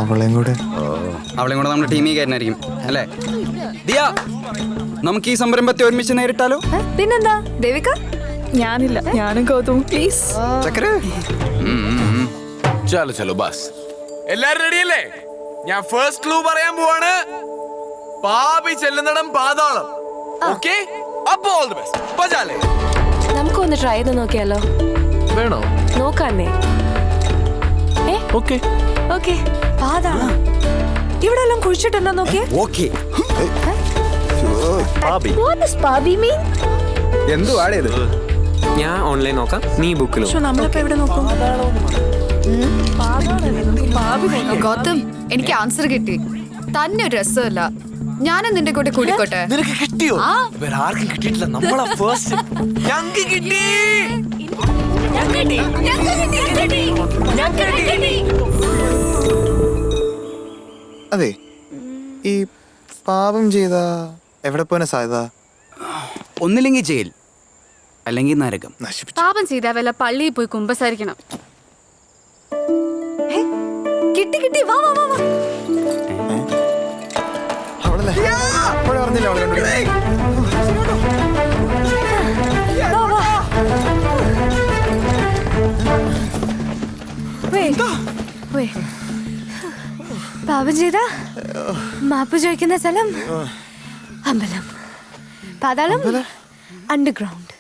അവളെയും കൂടെ നമ്മുടെ ടീമിൽ കയറിനായിരിക്കും അല്ലേ? ദിയ, നമുക്ക് ഈ സംരംഭത്തെ ഒരുമിച്ച് നേരിട്ടാലോ? പിന്നെന്താ ദേവിക? ഞാനില്ല, ഞാനും Gautam please. Chalo Chalo bus. എല്ലാരും റെഡിയല്ലേ? ഞാൻ ഫസ്റ്റ് ക്ലൂ പറയാൻ പോവാണ്. പാപി ചെല്ലുന്നിടം പാതാളം. ഓക്കേ, അപ്പോൾ ഓൾ ദി ബെസ്റ്റ്. ബജാലേ. നമുക്കൊന്ന് ട്രൈ ചെയ്ത് നോക്കിയാലോ? വേണോ? നോക്കാന്നേ. Okay okay. പാതാളം ഇവിടെ എല്ലാം കുഴിച്ചിട്ടുണ്ടോ നോക്കിയേ. ഓക്കേ. എന്തുവാടേ ഇത്? ഞാൻ ഓൺലൈൻ നോക്കാം, നീ ബുക്കിലോ. നമ്മളിപ്പോ എവിടെ നോക്കും? ഗൗതം, എനിക്ക് ആൻസർ കിട്ടി. തന്നെ ഒരു രസമല്ല. ഞാനും നിന്റെ കൂടെ കൂടിക്കോട്ടെ. നിനക്ക് കിട്ടിയോ? വേറെ ആർക്കും കിട്ടിയിട്ടില്ല. നമ്മളാ ഫസ്റ്റ്. ഞങ്ങൾക്ക് കിട്ടി. അതെ, ഈ പാപം ചെയ്ത എവിടെ പോന സാധ്യത? ഒന്നില്ലെങ്കിൽ ജയിൽ, അല്ലെങ്കിൽ നരകം. പാപം ചെയ്താ വല്ല പള്ളിയിൽ പോയി കുമ്പസാരിക്കണം. കിട്ടി കിട്ടി. വാ വാ വാ. പാപം ചെയ്ത മാപ്പ് ചോദിക്കുന്ന സ്ഥലം അമ്പലം, പാതാളം അണ്ടർഗ്രൗണ്ട്.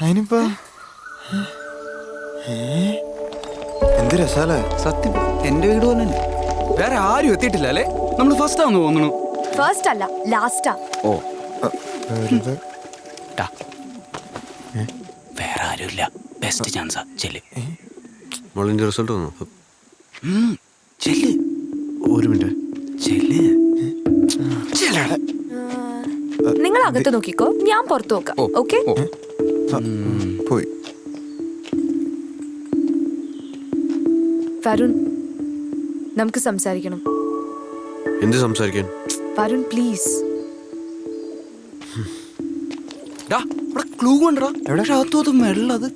അതിനിപ്പോ എന്ത് രസാലേ. സത്യം, എന്റെ വീട് പോലെ തന്നെ. വേറെ ആരും എത്തിയിട്ടില്ല അല്ലേ? നമ്മൾ ഫസ്റ്റ് ആണെന്ന് തോന്നുന്നു. ഫസ്റ്റ് അല്ല, ലാസ്റ്റാ. ഓ, വേറെ ആരുമില്ല. ബെസ്റ്റ് ചാൻസാ. ചെല്ല് മോളിന്റെ റിസൾട്ട് വന്നു. ചെല്ല്. ഒരു മിനിറ്റ്. ചെല്ല്. നിങ്ങൾ അകത്ത് നോക്കിക്കോ, ഞാൻ പുറത്തു നോക്കാം. ഓക്കെ? പോയി. വരുൺ, നമുക്ക് സംസാരിക്കണം. എന്ത് സംസാരിക്കാൻ? വരുൺ പ്ലീസ്. ക്ലൂ കൊണ്ടോ വെള്ളത്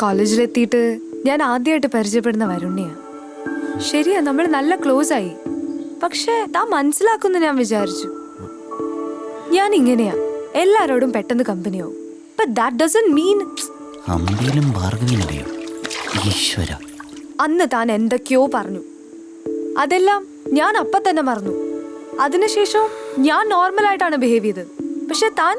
കോളേജിലെത്തിയിട്ട് ഞാൻ ആദ്യമായിട്ട് പരിചയപ്പെടുന്ന വരുണിയാ. ശരിയാ, നമ്മൾ നല്ല ക്ലോസ് ആയി. പക്ഷെ താൻ മനസ്സിലാക്കുന്നു ഞാൻ വിചാരിച്ചു. ഞാൻ ഇങ്ങനെയാ, എല്ലാരോടും പെട്ടെന്ന് കമ്പനിയാവും. But that doesn't mean അന്ന് താൻ എന്തൊക്കെയോ പറഞ്ഞു, അതെല്ലാം ഞാൻ അപ്പ തന്നെ മറന്നു. അതിനുശേഷം ഞാൻ നോർമൽ ആയിട്ടാണ് ബിഹേവ് ചെയ്തത്. പക്ഷെ താൻ